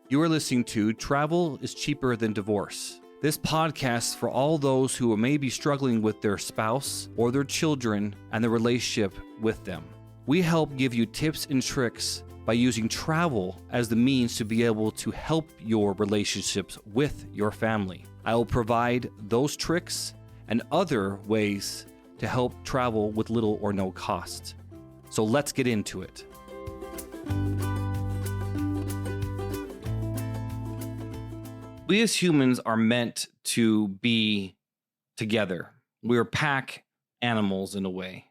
You are listening to Travel is Cheaper Than Divorce. This podcast is for all those who may be struggling with their spouse or their children and the relationship with them. We help give you tips and tricks by using travel as the means to be able to help your relationships with your family. I will provide those tricks and other ways to help travel with little or no cost. So let's get into it. We as humans are meant to be together. We're pack animals in a way.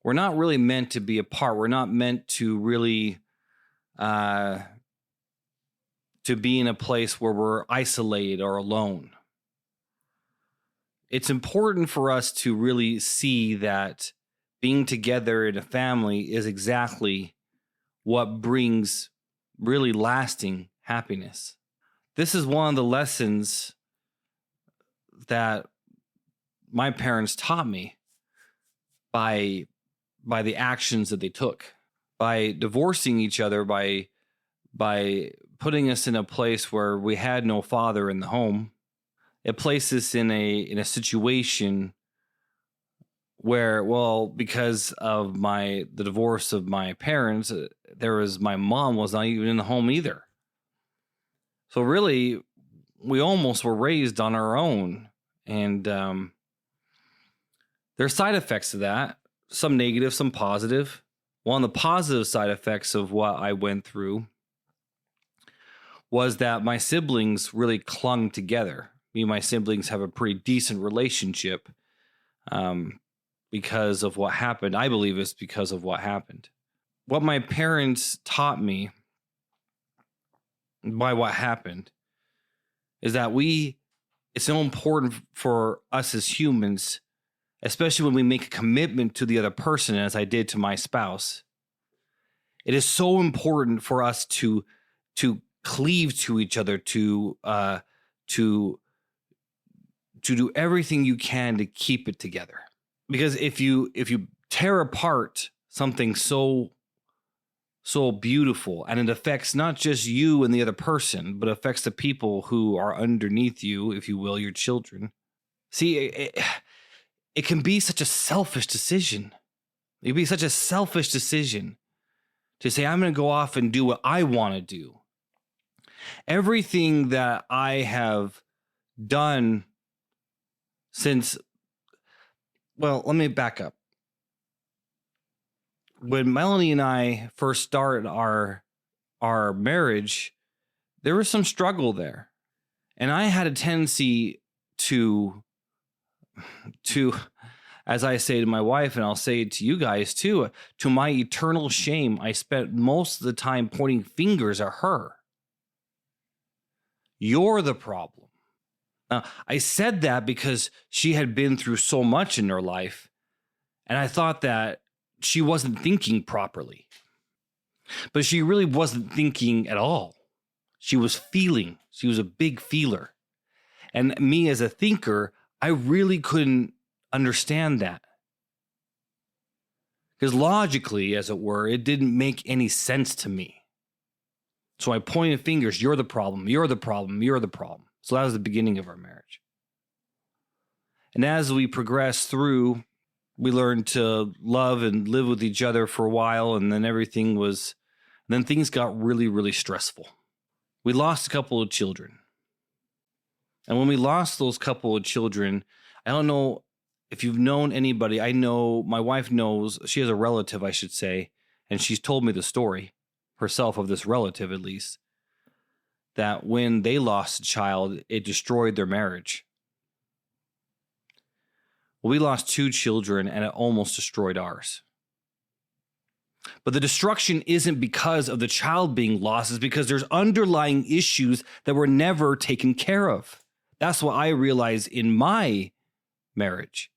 We're not really meant to be apart. We're not meant to really to be in a place where we're isolated or alone. It's important for us to really see that being together in a family is exactly what brings really lasting happiness. This is one of the lessons that my parents taught me by the actions that they took, by divorcing each other, by putting us in a place where we had no father in the home. It placed us in a situation where, well, because of the divorce of my parents, my mom was not even in the home either. So really, we almost were raised on our own. And there's side effects to that, some negative, some positive. One of the positive side effects of what I went through was that my siblings really clung together. Me and my siblings have a pretty decent relationship because of what happened. I believe it's because of what happened. What my parents taught me by what happened is that it's so important for us as humans, especially when we make a commitment to the other person, as I did to my spouse. It is so important for us to cleave to each other, to do everything you can to keep it together. Because if you tear apart something so beautiful, and it affects not just you and the other person, but affects the people who are underneath you, if you will, your children. See, it can be such a selfish decision. It can be such a selfish decision to say, I'm going to go off and do what I want to do. Everything that I have done since, well, let me back up. When Melanie and I first started our marriage, there was some struggle there. And I had a tendency to, as I say to my wife, and I'll say it to you guys too, to my eternal shame, I spent most of the time pointing fingers at her. You're the problem. Now, I said that because she had been through so much in her life, and I thought that she wasn't thinking properly. But she really wasn't thinking at all. She was feeling. She was a big feeler. And me as a thinker, I really couldn't understand that. Because logically, as it were, it didn't make any sense to me. So I pointed fingers, you're the problem, you're the problem, you're the problem. So that was the beginning of our marriage. And as we progressed through, we learned to love and live with each other for a while, and then things got really, really stressful. We lost a couple of children. And when we lost those couple of children, I don't know if you've known anybody. I know my wife knows, she has a relative, I should say, and she's told me the story herself of this relative, at least, that when they lost a child, it destroyed their marriage. We lost 2 children, and it almost destroyed ours. But the destruction isn't because of the child being lost. It's because there's underlying issues that were never taken care of. That's what I realized in my marriage.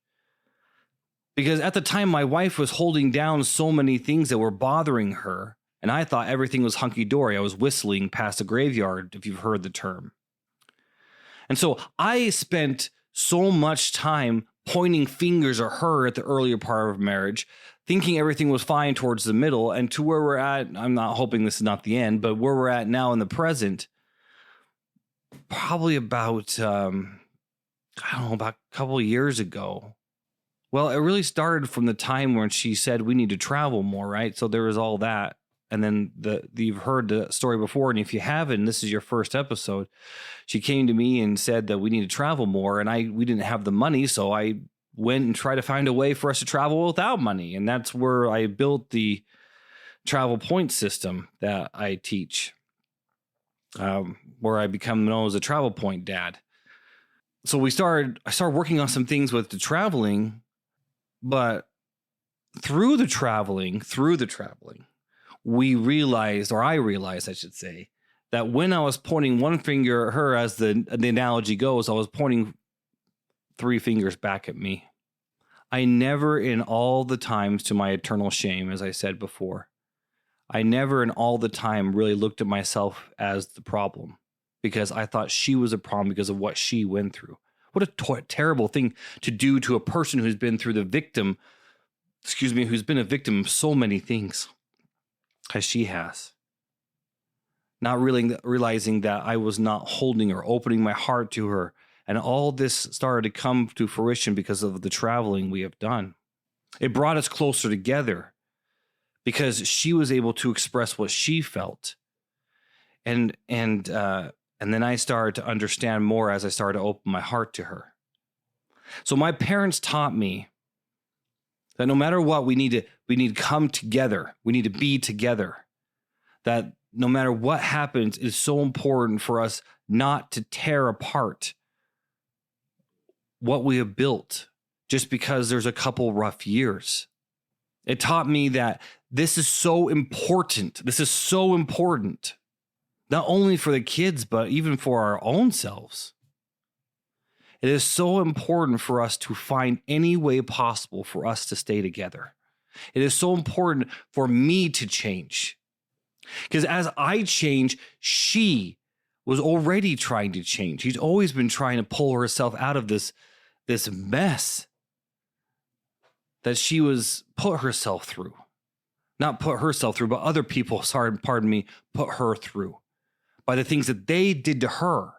Because at the time, my wife was holding down so many things that were bothering her, and I thought everything was hunky-dory. I was whistling past a graveyard, if you've heard the term. And so I spent so much time pointing fingers at her at the earlier part of marriage, thinking everything was fine towards the middle, and to where we're at. I'm not hoping this is not the end, but where we're at now in the present, probably about, about a couple of years ago. Well, it really started from the time when she said we need to travel more, right? So there was all that. And then you've heard the story before, and if you haven't, this is your first episode. She came to me and said that we need to travel more, and we didn't have the money, so I went and tried to find a way for us to travel without money, and that's where I built the travel point system that I teach, where I become known as a travel point dad. So I started working on some things with the traveling, but through the traveling, I realized, I should say, that when I was pointing one finger at her, as the analogy goes, I was pointing 3 fingers back at me. I never, in all the times, to my eternal shame, as I said before, I never in all the time really looked at myself as the problem, because I thought she was a problem because of what she went through. What a terrible thing to do to a person who's been through who's been a victim of so many things, as she has. Not really realizing that I was not holding or opening my heart to her. And all this started to come to fruition because of the traveling we have done. It brought us closer together because she was able to express what she felt. And then I started to understand more as I started to open my heart to her. So my parents taught me that no matter what, we need to come together. We need to be together. That no matter what happens, it is so important for us not to tear apart what we have built just because there's a couple rough years. It taught me that this is so important. This is so important, not only for the kids, but even for our own selves. It is so important for us to find any way possible for us to stay together. It is so important for me to change. Because as I change, she was already trying to change. She's always been trying to pull herself out of this mess that she was put herself through. Not put herself through, but other people, put her through by the things that they did to her.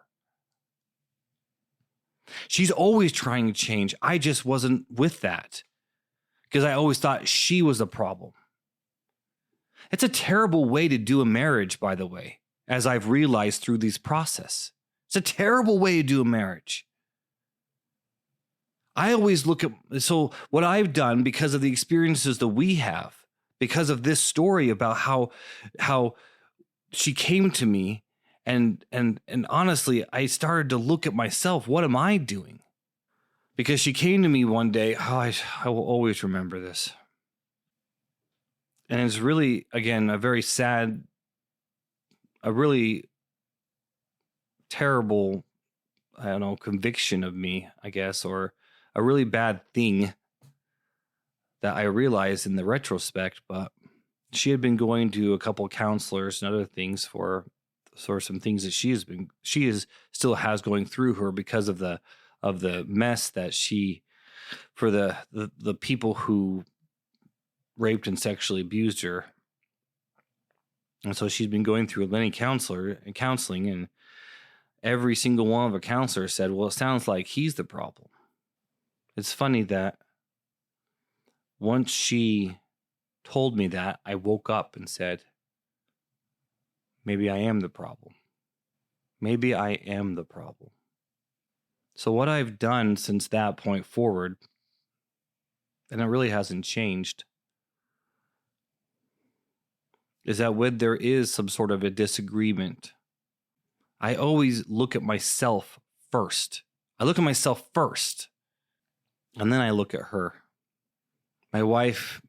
She's always trying to change. I just wasn't with that because I always thought she was the problem. It's a terrible way to do a marriage, by the way, as I've realized through this process. It's a terrible way to do a marriage. I always so what I've done because of the experiences that we have, because of this story about how she came to me, and honestly, I started to look at myself. What am I doing? Because she came to me one day. I will always remember this. And it's really, again, a very sad, a really terrible, conviction of me, I guess, or a really bad thing that I realized in the retrospect. But she had been going to a couple of counselors and other things for some things that she still has going through her because of the mess that for the people who raped and sexually abused her. And so she's been going through many counseling, and every single one of the counselors said, well, it sounds like he's the problem. It's funny that once she told me that, I woke up and said, maybe I am the problem. Maybe I am the problem. So what I've done since that point forward, and it really hasn't changed, is that when there is some sort of a disagreement, I always look at myself first. And then I look at her. My wife,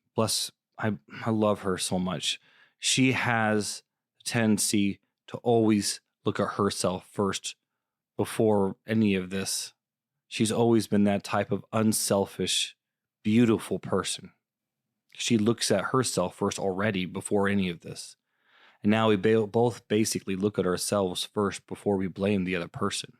I love her so much. She has a tendency to always look at herself first before any of this. She's always been that type of unselfish, beautiful person. She looks at herself first already before any of this. And now we both basically look at ourselves first before we blame the other person.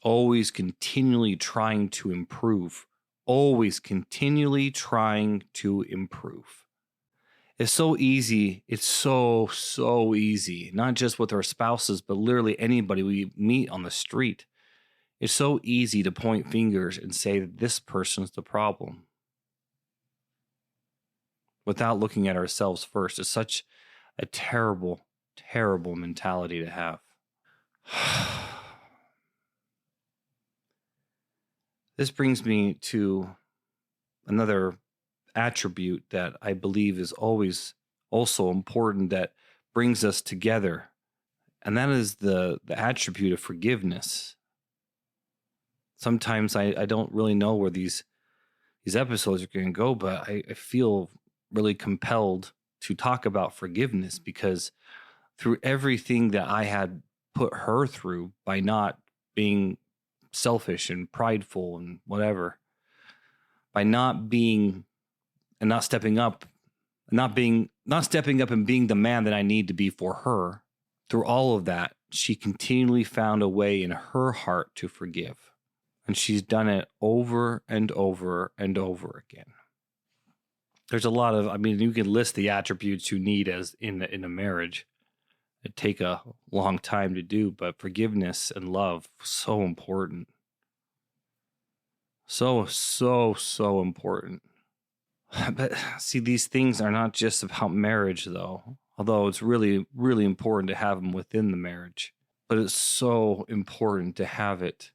always continually trying to improve, always continually trying to improve. It's so easy. It's so easy, not just with our spouses, but literally anybody we meet on the street. It's so easy to point fingers and say that this person's the problem without looking at ourselves first. It's such a terrible, terrible mentality to have. This brings me to another attribute that I believe is always also important that brings us together. And that is the attribute of forgiveness. Sometimes I don't really know where these episodes are going to go, but I feel really compelled to talk about forgiveness because through everything that I had put her through by not being selfish and prideful and whatever, by not being and not stepping up, not stepping up and being the man that I need to be for her, through all of that, she continually found a way in her heart to forgive. And she's done it over and over and over again. There's a lot of, you can list the attributes you need as in a marriage. It'd take a long time to do, but forgiveness and love, so important. So important. But see, these things are not just about marriage, though, although it's really, really important to have them within the marriage. But it's so important to have it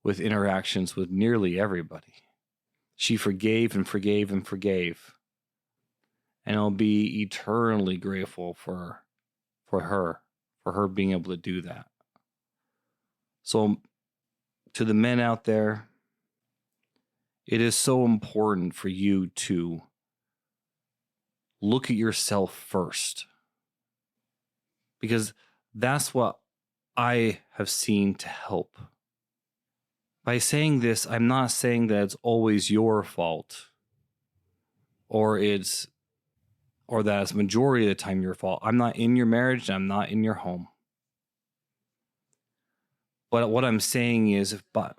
with interactions with nearly everybody. She forgave and forgave and forgave. And I'll be eternally grateful for her being able to do that. So to the men out there, it is so important for you to look at yourself first. Because that's what I have seen to help. By saying this, I'm not saying that it's always your fault or that it's majority of the time your fault. I'm not in your marriage and I'm not in your home. But what I'm saying is by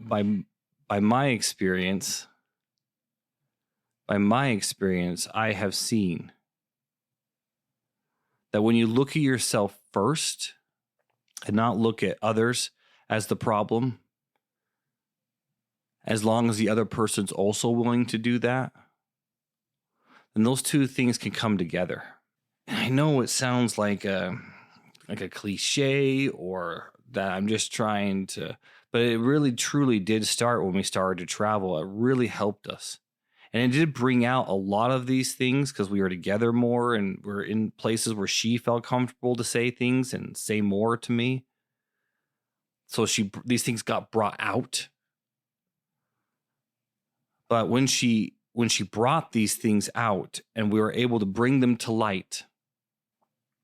my experience, I have seen that when you look at yourself first and not look at others as the problem, as long as the other person's also willing to do that, then those two things can come together. And I know it sounds like a cliche or that I'm just trying to, but it really truly did start when we started to travel. It really helped us. And it did bring out a lot of these things because we were together more and we're in places where she felt comfortable to say things and say more to me. So these things got brought out. But when she brought these things out and we were able to bring them to light,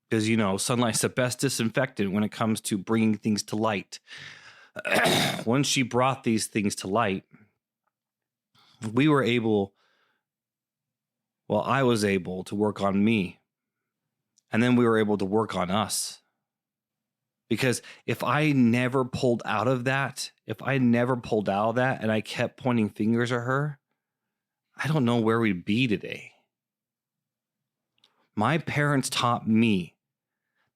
because, sunlight's the best disinfectant when it comes to bringing things to light. When she brought these things to light, I was able to work on me. And then we were able to work on us. Because if I never pulled out of that and I kept pointing fingers at her, I don't know where we'd be today. My parents taught me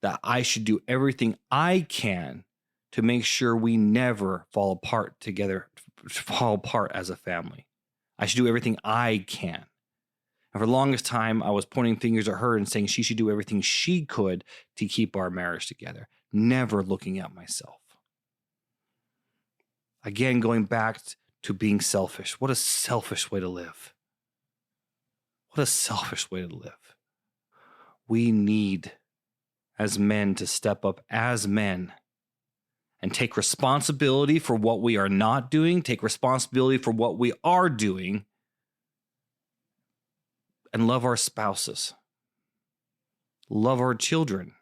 that I should do everything I can to make sure we never fall apart as a family. I should do everything I can. And for the longest time, I was pointing fingers at her and saying she should do everything she could to keep our marriage together, never looking at myself. Again, going back to being selfish. What a selfish way to live. What a selfish way to live. We need, as men, to step up as men and take responsibility for what we are not doing, take responsibility for what we are doing, and love our spouses, love our children.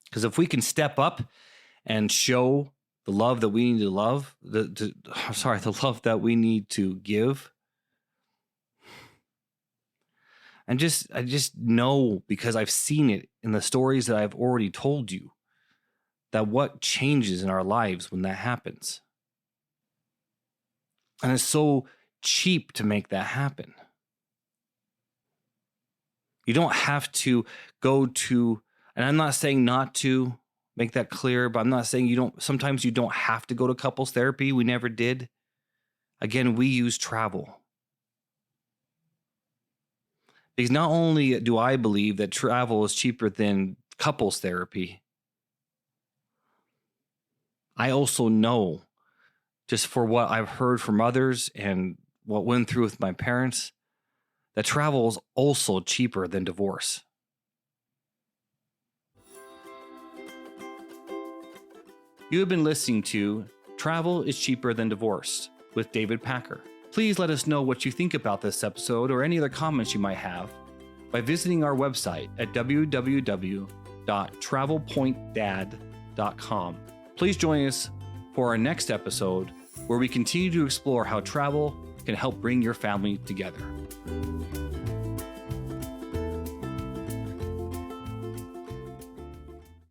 Because if we can step up and show the love that we need to love, the love that we need to give, I just know, because I've seen it in the stories that I've already told you, that what changes in our lives when that happens. And it's so cheap to make that happen. You don't have to go to, and I'm not saying not to make that clear, but I'm not saying sometimes you don't have to go to couples therapy. We never did. Again, we use travel. Because not only do I believe that travel is cheaper than couples therapy, I also know, just for what I've heard from others and what went through with my parents, that travel is also cheaper than divorce. You have been listening to Travel is Cheaper Than Divorce with David Packer. Please let us know what you think about this episode or any other comments you might have by visiting our website at www.travelpointdad.com. Please join us for our next episode, where we continue to explore how travel can help bring your family together.